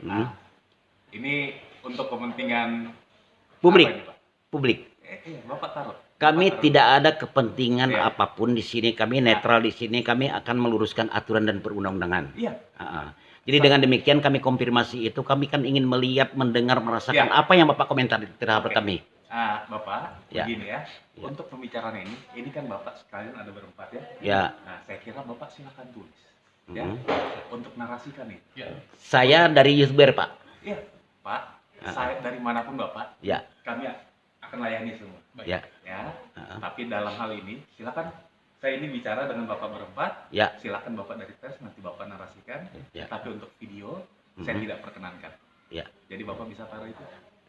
Hmm. Ini untuk kepentingan Publik. apa ini, Pak? Publik. Bapak taruh. Kami Bapak taruh. tidak ada kepentingan Iya. apapun di sini. Kami netral di sini. Kami akan meluruskan aturan dan perundang-undangan. Iya. Jadi dengan demikian kami konfirmasi itu. Kami kan ingin melihat, mendengar, merasakan apa yang Bapak komentar terhadap kami. Bapak, begini ya. Untuk pembicaraan ini kan Bapak sekalian ada berempat ya. Ya. Nah, saya kira Bapak silakan tulis. Ya, untuk narasikan ini. Ya. Saya dari YouTuber, Pak. Iya, Pak. Saya dari manapun Bapak. Ya. Kami akan layani semua. Ya. Ya. Tapi dalam hal ini, silakan. Saya ini bicara dengan Bapak berempat. Ya. Silakan Bapak dari pers nanti Bapak narasikan. Ya. Tapi untuk video saya tidak perkenankan. Ya. Jadi Bapak bisa taruh itu.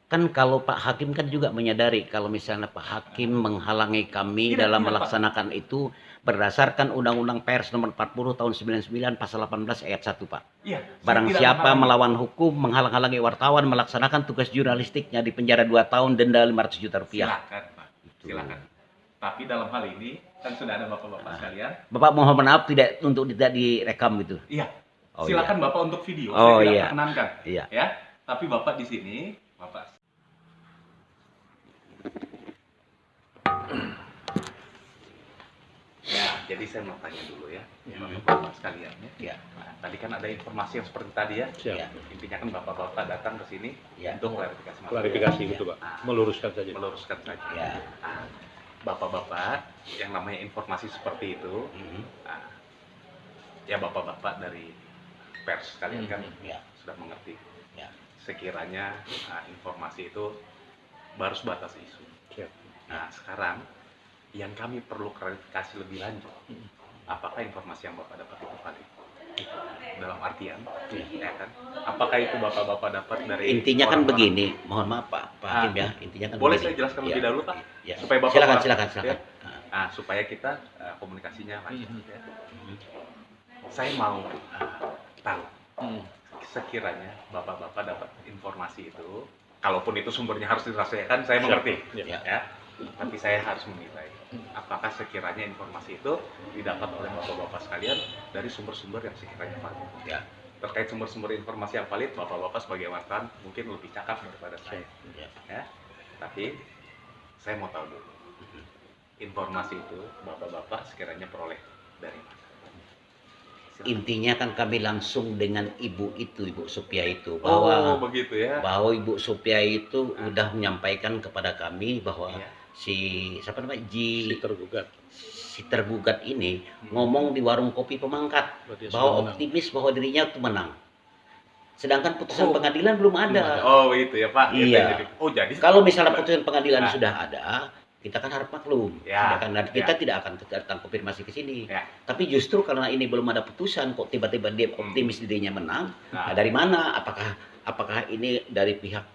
Kan kalau Pak Hakim kan juga menyadari kalau misalnya Pak Hakim menghalangi kami dalam melaksanakan Pak. Itu berdasarkan Undang-Undang Pers nomor 40 tahun 99 pasal 18 ayat 1, Pak. Iya. Barang siapa melawan hukum, menghalang-halangi wartawan melaksanakan tugas jurnalistiknya di penjara 2 tahun, denda 500 juta rupiah. Silakan, Pak. Silakan. Tapi dalam hal ini kan sudah ada Bapak-bapak sekalian. Bapak mohon maaf tidak direkam gitu. Iya. Silakan Bapak untuk video. Oh, saya tidak perkenankan. Iya. Ya. Tapi Bapak di sini, Bapak ya, jadi saya mau tanya dulu ya, Bapak sekalian ya. Nah, tadi kan ada informasi yang seperti tadi ya. Intinya kan Bapak-bapak datang ke sini untuk klarifikasi masalah. Klarifikasi gitu, Pak. Meluruskan saja. Meluruskan saja. Nah, Bapak-bapak yang namanya informasi seperti itu, ya Bapak-bapak dari pers sekalian kan sudah mengerti. Sekiranya informasi itu baru sebatas isu. Nah, sekarang yang kami perlu klarifikasi lebih lanjut, apakah informasi yang Bapak dapat itu valid? Dalam artian, ya kan? Apakah itu Bapak-bapak dapat dari intinya kan begini, mohon maaf Pak Hakim ya, intinya kan boleh begini. saya jelaskan lebih dahulu Pak? Ya. Supaya Bapak silakan. Ya? Nah, supaya kita komunikasinya lancar. Ya. Saya mau tahu sekiranya Bapak-bapak dapat informasi itu, kalaupun itu sumbernya harus dirahasiakan, saya mengerti. Ya. Tapi saya harus menilai apakah sekiranya informasi itu didapat oleh Bapak-bapak sekalian dari sumber-sumber yang sekiranya valid. Ya. Terkait sumber-sumber informasi yang valid, Bapak-bapak sebagai wartawan mungkin lebih cakap daripada saya. Ya. Tapi saya mau tahu dulu, informasi itu Bapak-bapak sekiranya peroleh dari mana? Intinya kan kami langsung dengan ibu Supia itu bahwa begitu ya. Bahwa Ibu Supia itu udah menyampaikan kepada kami bahwa si tergugat ini ngomong di warung kopi Pemangkat bahwa optimis bahwa dirinya itu menang. Sedangkan putusan pengadilan belum ada. Oh itu ya Pak. Iya. Jadi kalau misalnya putusan pengadilan sudah ada, kita kan harap maklum, kita tidak akan datang konfirmasi ke sini. Tapi justru karena ini belum ada putusan, kok tiba-tiba dia optimis dirinya menang. Nah, dari mana? Apakah ini dari pihak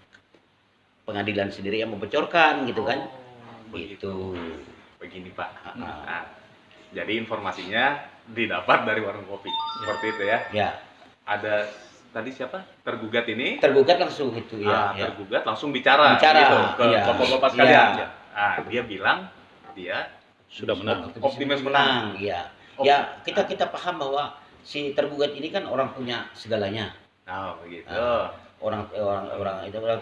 pengadilan sendiri yang membocorkan, gitu kan? Begitu. Begini Pak. Nah, jadi informasinya didapat dari warung kopi, seperti itu ya? Ya. Ada tadi siapa? Tergugat ini? Tergugat langsung itu ya. Tergugat langsung bicara gitu, ke bapak-bapak sekalian. Dia bilang dia sudah menang, optimis menang. Iya. Ya, kita paham bahwa si tergugat ini kan orang punya segalanya. Oh, begitu. Orang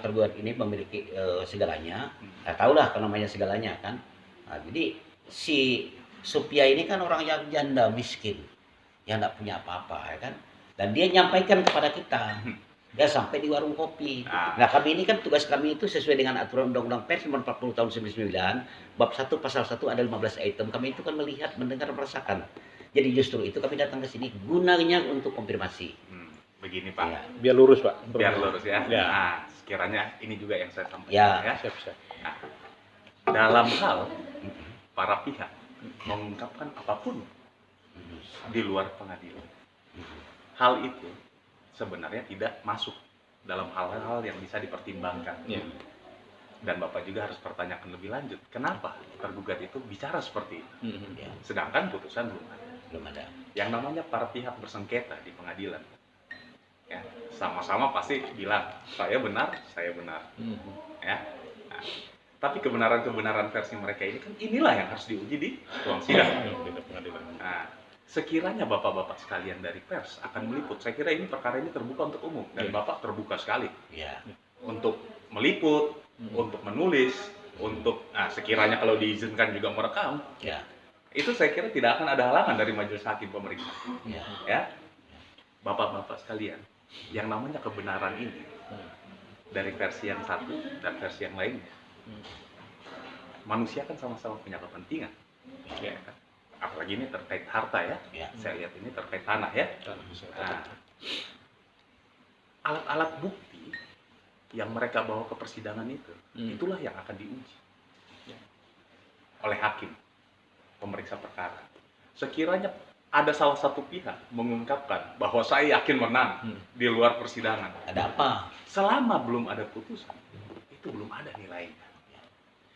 tergugat ini memiliki segalanya. Tahulah kalau namanya segalanya kan. Nah, jadi si Supia ini kan orang yang janda miskin, yang tidak punya apa-apa ya kan. Dan dia nyampaikan kepada kita. Ya sampai di warung kopi. Nah kami ini kan tugas kami itu sesuai dengan aturan Undang-Undang Pers nomor 40 tahun 99 bab 1 pasal 1 ada 15 item. Kami itu kan melihat, mendengar, merasakan. Jadi justru itu kami datang ke sini gunanya untuk konfirmasi. Begini Pak. Ya. Biar lurus Pak. Biar lurus ya. Nah, sekiranya ini juga yang saya sampaikan ya. Siap. Nah, dalam hal para pihak mengungkapkan apapun di luar pengadilan, hal itu sebenarnya tidak masuk dalam hal-hal yang bisa dipertimbangkan. Dan Bapak juga harus pertanyakan lebih lanjut, kenapa tergugat itu bicara seperti itu? Sedangkan putusan belum ada. Yang namanya para pihak bersengketa di pengadilan, ya, sama-sama pasti bilang saya benar. Ya. Nah, tapi kebenaran versi mereka ini kan inilah yang harus diuji di ruang sidang. Nah, sekiranya bapak-bapak sekalian dari pers akan meliput, saya kira ini perkara ini terbuka untuk umum dan bapak terbuka sekali Ya. untuk meliput, untuk menulis, untuk sekiranya kalau diizinkan juga merekam, Ya. itu saya kira tidak akan ada halangan dari majelis hakim pemeriksa. Ya. Ya, bapak-bapak sekalian, yang namanya kebenaran ini dari versi yang satu dan versi yang lainnya, manusia kan sama-sama punya kepentingan, ya kan? Apalagi ini terkait harta ya. Ya. Saya lihat ini terkait tanah ya. Nah, alat-alat bukti yang mereka bawa ke persidangan itu, itulah yang akan diuji oleh hakim pemeriksa perkara. Sekiranya ada salah satu pihak mengungkapkan bahwa saya yakin menang di luar persidangan, Ada apa? selama belum ada putusan, itu belum ada nilainya.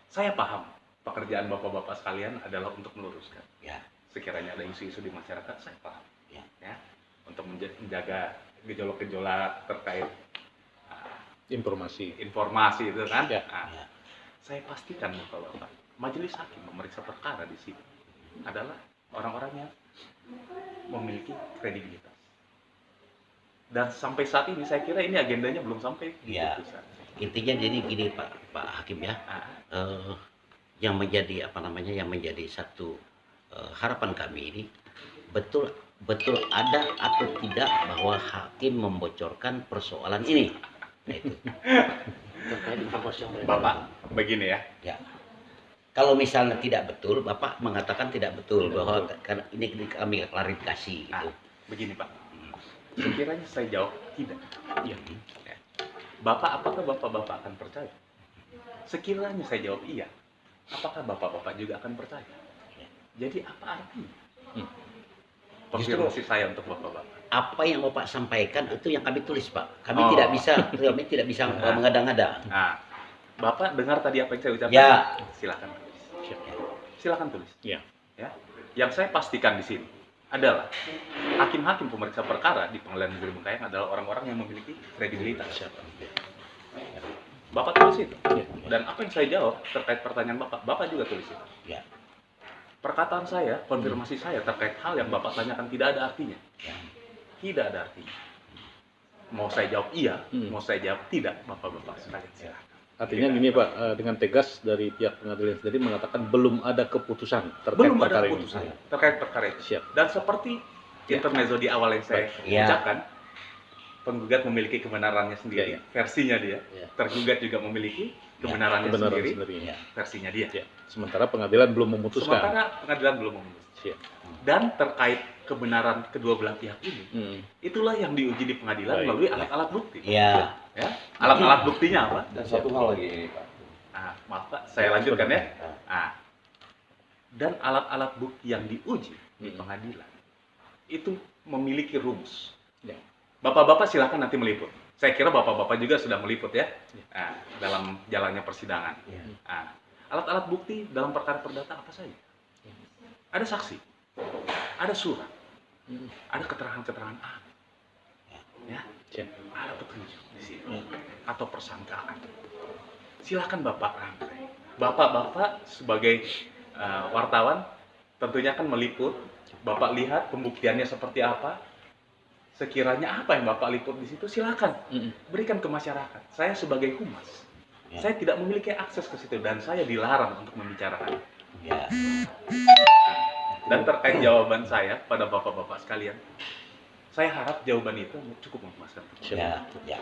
Saya paham pekerjaan bapak-bapak sekalian adalah untuk meluruskan. Ya. Sekiranya ada isu-isu di masyarakat, saya paham. Ya. Ya, untuk menjaga gejolak-gejolak terkait Informasi. informasi itu kan. Ya. Nah, Ya. saya pastikan bapak-bapak, majelis hakim memeriksa perkara di sini adalah orang-orang yang memiliki kredibilitas. Dan sampai saat ini saya kira ini agendanya belum sampai di Ya. putusan. Intinya jadi gini Pak Hakim ya. Ah, Yang menjadi yang menjadi satu harapan kami ini betul ada atau tidak bahwa hakim membocorkan persoalan ini. Nah, itu. Bapak, begini ya. Ya. Kalau misalnya tidak betul, Bapak mengatakan tidak betul bahwa karena ini kami klarifikasi gitu. Begini Pak, sekiranya saya jawab tidak, Iya. ya. Bapak, apakah bapak-bapak akan percaya? Sekiranya saya jawab iya, apakah bapak-bapak juga akan percaya? Jadi apa artinya? Konfirmasi saya untuk bapak-bapak. Apa yang Bapak sampaikan itu yang kami tulis, Pak. Kami Oh. tidak bisa mengada-ngada. Nah, Bapak dengar tadi apa yang saya ucapkan? Ya. Silakan tulis. Silakan tulis. Ya. Ya. Yang saya pastikan di sini adalah hakim-hakim pemeriksa perkara di Pengadilan Negeri Bengkayang adalah orang-orang yang memiliki kredibilitas. Bapak tulis itu. Dan apa yang saya jawab terkait pertanyaan Bapak, Bapak juga tulis itu. Ya. Perkataan saya, konfirmasi saya terkait hal yang Bapak tanyakan tidak ada artinya. Ya. Tidak ada artinya. Mau saya jawab iya, Hmm. mau saya jawab tidak, Bapak-bapak sekalian silakan. Artinya gini Pak, dengan tegas dari pihak pengadilan sendiri mengatakan belum ada keputusan terkait Belum ada perkara ini. keputusan terkait perkara itu. Siap. Dan seperti intermezzo di awal yang saya Ya. ucapkan, penggugat memiliki kebenarannya Ya, sendiri, ya. versinya dia. Ya. Tergugat juga memiliki kebenarannya Kebenaran sendiri, sendiri. Ya. versinya dia. Ya. Sementara pengadilan belum memutuskan. Sementara pengadilan belum memutuskan. Siap. Dan terkait kebenaran kedua belah pihak ini, itulah yang diuji di pengadilan Baik. melalui alat-alat bukti. Ya. Ya, alat-alat buktinya apa? Dan satu hal lagi Pak. Nah, maaf Pak, saya lanjutkan ya. Nah, dan alat-alat bukti yang diuji di pengadilan itu memiliki rumus. Ya. Bapak-bapak silakan nanti meliput. Saya kira bapak-bapak juga sudah meliput ya, nah, dalam jalannya persidangan. Ya. Nah, alat-alat bukti dalam perkara perdata apa saja? Ada saksi, ada surat, ada keterangan-keterangan ahli, ya, Siap. ada petunjuk di sini atau persangkaan. Silakan Bapak rangkai. Bapak-bapak sebagai wartawan tentunya kan meliput. Bapak lihat pembuktiannya seperti apa. Sekiranya apa yang Bapak liput di situ, silakan berikan ke masyarakat. Saya sebagai humas, saya tidak memiliki akses ke situ dan saya dilarang untuk membicarakan. Ya. Dan terkait jawaban saya pada bapak-bapak sekalian, saya harap jawaban itu cukup memuaskan. Ya. Ya.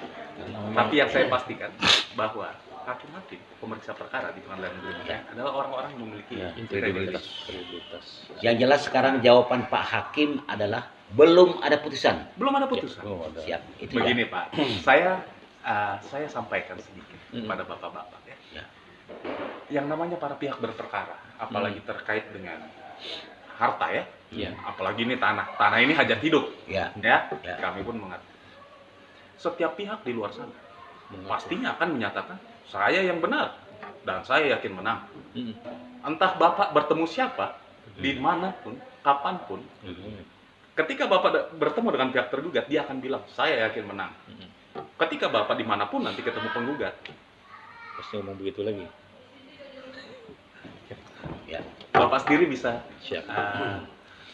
Tapi yang saya pastikan bahwa hakim-hakim pemeriksa perkara di Pengadilan Negeri Bengkayang adalah orang-orang yang memiliki Integritas. kredibilitas. Yang jelas sekarang jawaban Pak Hakim adalah belum ada putusan. Belum ada putusan. Siap. Itu Begini Pak, saya sampaikan sedikit kepada bapak-bapak ya. Ya. Yang namanya para pihak berperkara, apalagi terkait dengan harta ya, Iya. apalagi ini tanah ini hajat hidup Ya. ya, Ya. kami pun mengerti. Setiap pihak di luar sana pastinya akan menyatakan saya yang benar dan saya yakin menang. Entah bapak bertemu siapa, dimanapun, kapanpun, ketika bapak bertemu dengan pihak tergugat, dia akan bilang saya yakin menang. Ketika bapak dimanapun nanti ketemu penggugat, Pasti ngomong begitu lagi. Ya. bapak sendiri bisa Siap.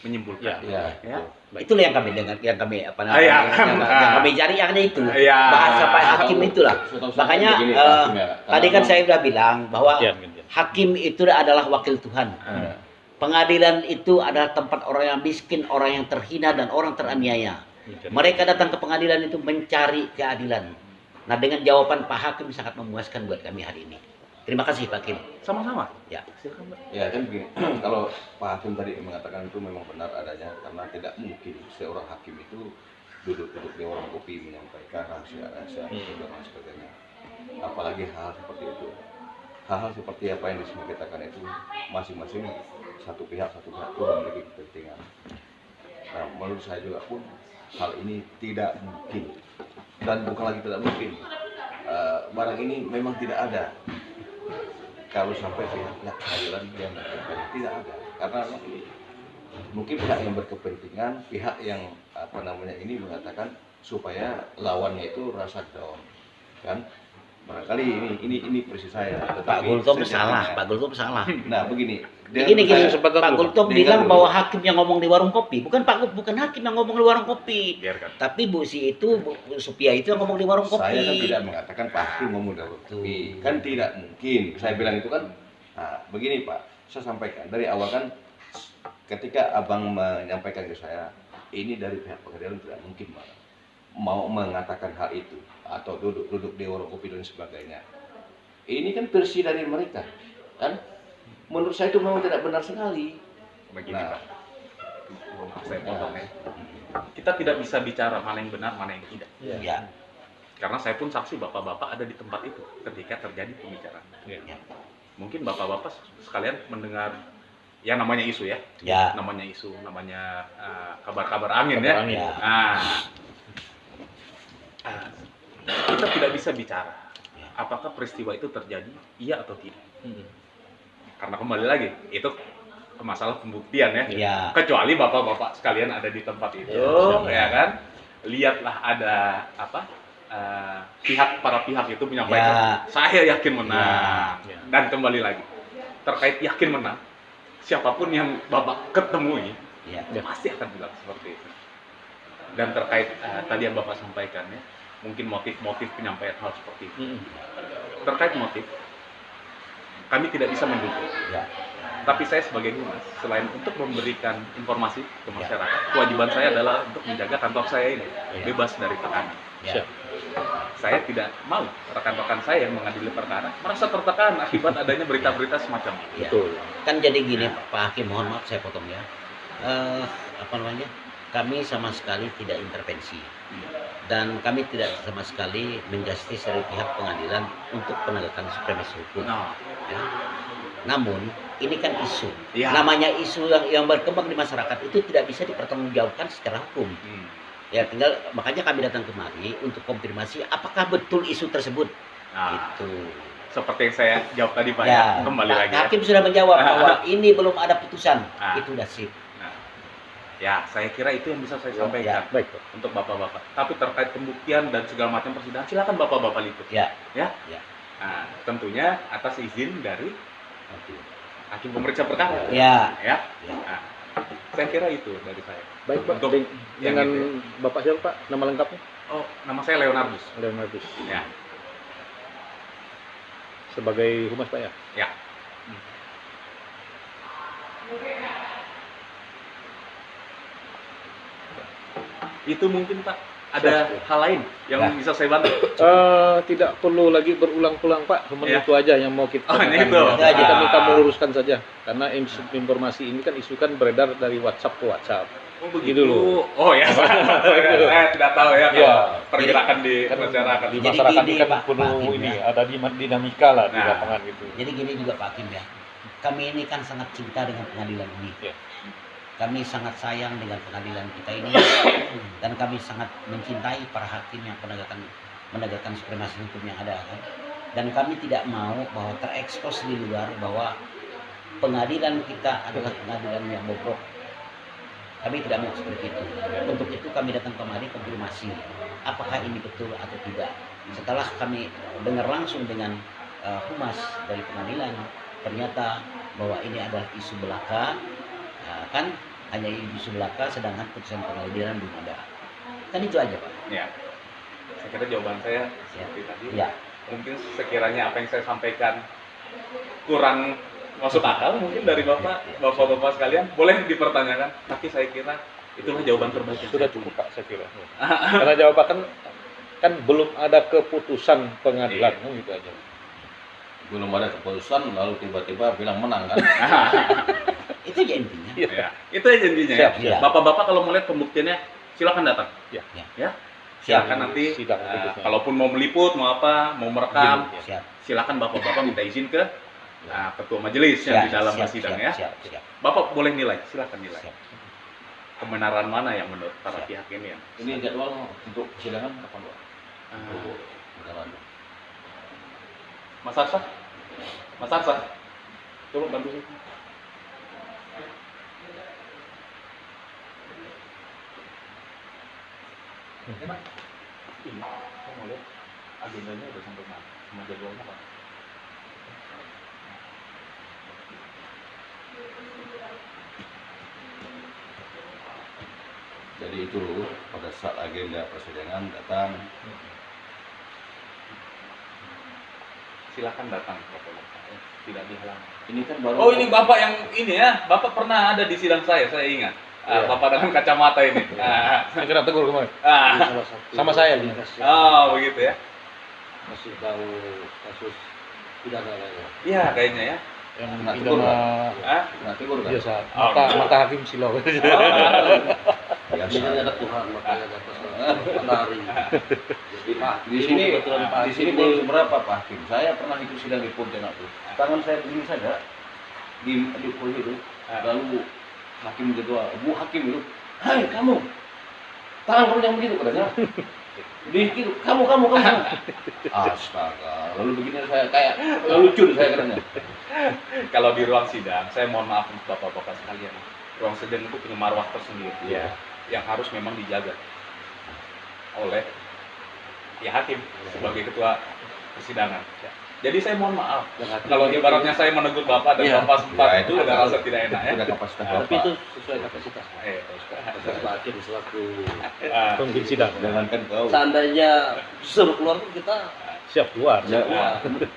menyimpulkan. Ya. Ya. Baik. Itulah yang kami dengar, yang kami apa Ah, iya. yang kami cari hanya itu. Iya. Bahasa Pak Hakim itulah. Makanya tadi kan saya sudah bilang bahwa Gantian. hakim itu adalah wakil Tuhan. Ah. Pengadilan itu adalah tempat orang yang miskin, orang yang terhina dan orang teraniaya. Mereka datang ke pengadilan itu mencari keadilan. Nah, dengan jawaban Pak Hakim sangat memuaskan buat kami hari ini. Terima kasih Pak Hakim. Sama-sama. Ya. Silakan, Mbak. Ya kan begini, kalau Pak Hakim tadi mengatakan itu memang benar adanya, karena tidak mungkin seorang hakim itu duduk-duduk di warung kopi menyampaikan rahasia-rahasia dan lain sebagainya. Apalagi hal seperti itu. Hal-hal seperti apa yang disengketakan itu masing-masing satu pihak itu memiliki kepentingan. Nah, menurut saya juga pun hal ini tidak mungkin, dan bukan lagi tidak mungkin. Barang ini memang tidak ada. Kalau sampai pihak pengadilan yang berkepentingan, tidak ada, karena mungkin pihak yang berkepentingan, pihak yang apa namanya ini mengatakan supaya lawannya itu rasa down, kan? Barangkali ini persis saya. Pak Gultom salah, Pak Gultom salah. Nah begini, Gini, saya- Pak Gultom bilang bahwa hakim yang ngomong di warung kopi, bukan hakim yang ngomong di warung kopi. Biarkan. Tapi Bu Supia itu yang ngomong di warung kopi. Saya kan tidak mengatakan Pak Hakim ngomong dari kopi, kan tidak mungkin. Saya bilang itu kan, nah, begini Pak, saya sampaikan dari awal kan, ketika Abang menyampaikan ke saya, ini dari pihak pengadilan tidak mungkin Pak, mau mengatakan hal itu atau duduk di warung kopi dan sebagainya. Ini kan versi dari mereka, kan? Menurut saya itu memang tidak benar sekali. Begini, Nah. Pak. Maaf, saya potong ya. Kita tidak bisa bicara mana yang benar, mana yang tidak. Ya, Karena saya pun saksi bapak-bapak ada di tempat itu ketika terjadi pembicaraan. ya, Mungkin bapak-bapak sekalian mendengar ya namanya isu ya. ya. Namanya isu, namanya kabar-kabar angin ya. Kabar angin. Ya. Ah, kita tidak bisa bicara apakah peristiwa itu terjadi, iya atau tidak. Karena kembali lagi, itu masalah pembuktian ya. Ya. Kecuali bapak-bapak sekalian ada di tempat itu, Ya. ya kan? Lihatlah ada apa? Para pihak itu menyampaikan, saya yakin menang. Ya. Dan kembali lagi, terkait yakin menang, siapapun yang bapak ketemui Ya. pasti akan bilang seperti itu. Dan terkait tadi yang bapak sampaikan ya, mungkin motif-motif penyampaian hal seperti itu. Terkait motif, kami tidak bisa mendukung. Ya. Tapi saya sebagai humas, selain untuk memberikan informasi ke masyarakat, kewajiban saya adalah untuk menjaga kantor saya ini bebas dari tekanan. Ya. Saya tidak mau rekan-rekan saya yang mengadili perkara merasa tertekan akibat adanya berita-berita semacam ini. Ya. Betul. Kan jadi gini Pak Hakim, mohon maaf saya potong ya. Apa namanya? Kami sama sekali tidak intervensi dan kami tidak sama sekali menjustis dari pihak pengadilan untuk penegakan supremasi hukum. Nah, Ya. Namun ini kan isu. Ya. Namanya isu yang berkembang di masyarakat itu tidak bisa dipertanggungjawabkan secara hukum. Ya tinggal makanya kami datang kemari untuk konfirmasi apakah betul isu tersebut. Nah, Itu. seperti yang saya jawab tadi Pak Ya. ya, kembali Pak lagi. Ya. Hakim sudah menjawab bahwa ini belum ada putusan. Ah. Itu udah sip. Nah, ya, saya kira itu yang bisa saya sampaikan Baik, Pak. untuk bapak-bapak. Tapi terkait pembuktian dan segala macam persidangan, silakan bapak-bapak liput. Ya. Ya. Ya. Nah, tentunya atas izin dari hakim pemeriksa perkara. Ya. Ya. Ya. Nah, saya kira itu dari saya. Baik, Pak. Untuk yang Dengan itu Bapak siapa, Pak? Nama lengkapnya? Oh, nama saya Leonardus. Leonardus. Ya. Sebagai humas, Pak ya? Ya. Itu mungkin Pak ada hal lain yang Ya. bisa saya bantu. Tidak perlu lagi berulang-ulang, Pak. Cuma Ya. itu aja yang mau kita Oh, ini tekankan. itu. Ya, kita Ah. minta meluruskan saja. Karena informasi ini kan isu kan beredar dari WhatsApp ke WhatsApp. Oh Gitu loh. Oh ya, saya tidak tahu ya kalau Ya. pergerakan di Kan masyarakat. Di Jadi masyarakat gini, ini kan Pak penuh Hakim, ini, ya. ada dinamika lah di Nah. lapangan gitu. Jadi gini juga Pak Hakim ya. Kami ini kan sangat cinta dengan pengadilan ini. Ya. Kami sangat sayang dengan pengadilan kita ini dan kami sangat mencintai para hakim yang menegakkan supremasi hukum yang ada kan. Dan kami tidak mau bahwa terekspos di luar bahwa pengadilan kita adalah pengadilan yang bobrok. Kami tidak mau seperti itu. Untuk itu kami datang kemari konfirmasi apakah ini betul atau tidak. Setelah kami dengar langsung dengan humas dari pengadilan, ternyata bahwa ini adalah isu belaka, kan hanya isu belaka, sedangkan putusan pengadilan belum ada. Kan itu aja Pak. Ya, saya kira jawaban saya seperti tadi. Ya. Mungkin sekiranya apa yang saya sampaikan kurang masuk akal mungkin dari bapak-bapak sekalian, boleh dipertanyakan. Tapi saya kira itulah jawaban terbaik. Sudah cukup Pak, saya kira. Karena jawaban kan belum ada keputusan pengadilan, Iya. gitu aja. Belum ada keputusan lalu tiba-tiba bilang menang kan. Itu aja intinya. Ya, itu aja intinya ya. Siap, siap. Bapak-bapak kalau mau lihat pembuktiannya silakan datang. Ya. Ya. Silakan nanti Sidang berikutnya. kalaupun mau meliput, mau apa, mau merekam, Siap. silakan bapak-bapak minta izin ke ketua majelis yang di dalam sidang ya. Siap. Bapak boleh nilai, silakan nilai. Siap. Kebenaran mana yang menurut para Siap. pihak ini ya? Ini jadwal untuk persidangan kapan Pak? Ah, Jalan. Mas Arsa? Mas Arsa? Coba bantu saya. Ini, saya mau lihat agendanya udah sampai mana? Sama jadwalnya Pak? Jadi itu pada saat agenda persidangan datang. Silakan datang bapak-bapak. Tidak dihalang. Ini kan baru. Oh ini bapak yang ini ya, bapak pernah ada di sidang saya ingat. Iya. Bapak dengan kacamata ini. Saya kira tegur kemarin. Ah. Sama saya dia. Oh begitu ya. Masih tahu kasus pidana lainnya. Iya kayaknya ya. Yang Nah, pidana Ah? Nah, tegur kan? biasa, Oh, mata hakim silau. Oh. Biasa. Ini ada Tuhan makanya dapat menari. Jadi Pak, Di sini, kebetulan Pak di sini ini belum seberapa Pak Hakim. Saya pernah ikut sidang di Pontianak tuh. Tangan saya begini saja di pojok itu. Lalu hakim ketua, Bu Hakim itu, hai kamu, tangan kamu yang begitu katanya. Di kamu. Astaga, lalu begini saya kayak lucu saya katanya. Kalau di ruang sidang, saya mohon maaf untuk bapak-bapak sekalian. Ruang sidang itu punya marwah tersendiri. Iya. Yang harus memang dijaga oleh ya hakim sebagai ketua persidangan. Jadi saya mohon maaf kalau ibaratnya saya menegur bapak dan Iya. bapak sempat Ya, itu ada kalau- rasa tidak enak ya. Sudah kapasitas tapi Bapak. itu sesuai kapasitas. Eh, Kapasitas Pak Hakim selaku Pemimpin sidang. Jangankan kau. seandainya disuruh keluar pun kita Siap keluar. Ya,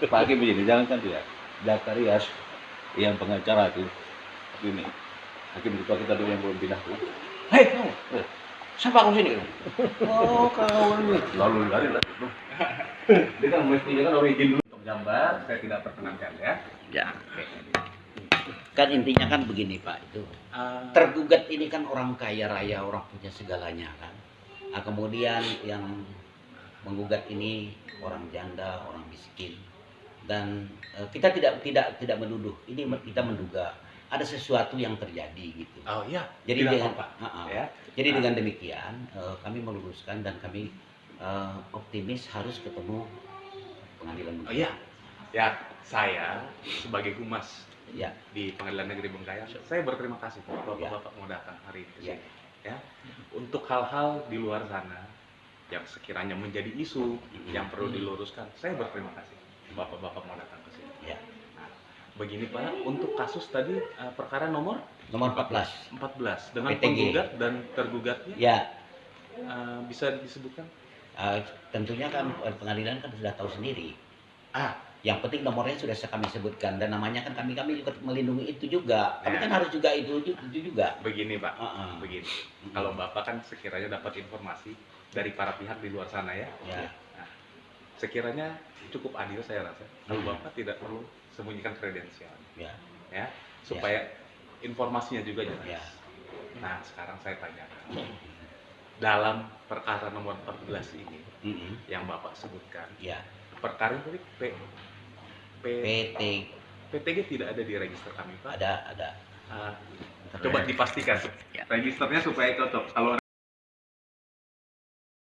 Pak Hakim begini, jangankan dia. Zakarias yang pengacara itu, ini hakim ketua kita dulu yang belum pindah tuh. Hei kamu, siapa kamu sini? Oh kau ini. Lalu lari lah. Dia kan mestinya kan orang izin dulu. untuk gambar saya tidak perkenankan ya. Ya. Kan intinya kan begini Pak, itu Ah, tergugat ini kan orang kaya raya, orang punya segalanya kan. Nah, kemudian yang menggugat ini orang janda, orang miskin. Dan kita tidak menuduh, ini kita menduga ada sesuatu yang terjadi gitu. oh iya. Jadi Tidak dengan apa-apa. Ya. jadi dengan demikian kami meluruskan dan kami optimis harus ketemu pengadilan. Oh iya. Ya, saya sebagai humas Ya. di Pengadilan Negeri Bengkayang, saya berterima kasih bapak-bapak mau datang hari ini ke Ya. sini. Ya. Untuk hal-hal di luar sana yang sekiranya menjadi isu yang perlu diluruskan, saya berterima kasih bapak-bapak mau datang ke sini. Ya. Nah, begini Pak, untuk kasus tadi perkara nomor Nomor 14. 14 dengan PTG. penggugat dan tergugatnya Ya, bisa disebutkan? tentunya kan pengadilan kan sudah tahu sendiri. Ah, Yang penting nomornya sudah kami sebutkan dan namanya kan kami juga melindungi itu juga. Kami Ya. kan harus juga itu juga. begini Pak. Heeh. Begini. Kalau Bapak kan sekiranya dapat informasi dari para pihak di luar sana ya. Ya. Nah, sekiranya cukup adil saya rasa. Kalau Bapak tidak perlu sembunyikan kredensial Ya. ya, supaya informasinya juga jelas. Ya. Nah, sekarang saya tanyakan. Dalam perkara nomor 14 ini Mm-mm. yang Bapak sebutkan, Ya. perkara tadi PT PTG tidak ada di register kami, Pak. ada. Coba dipastikan registernya supaya cocok. Kalau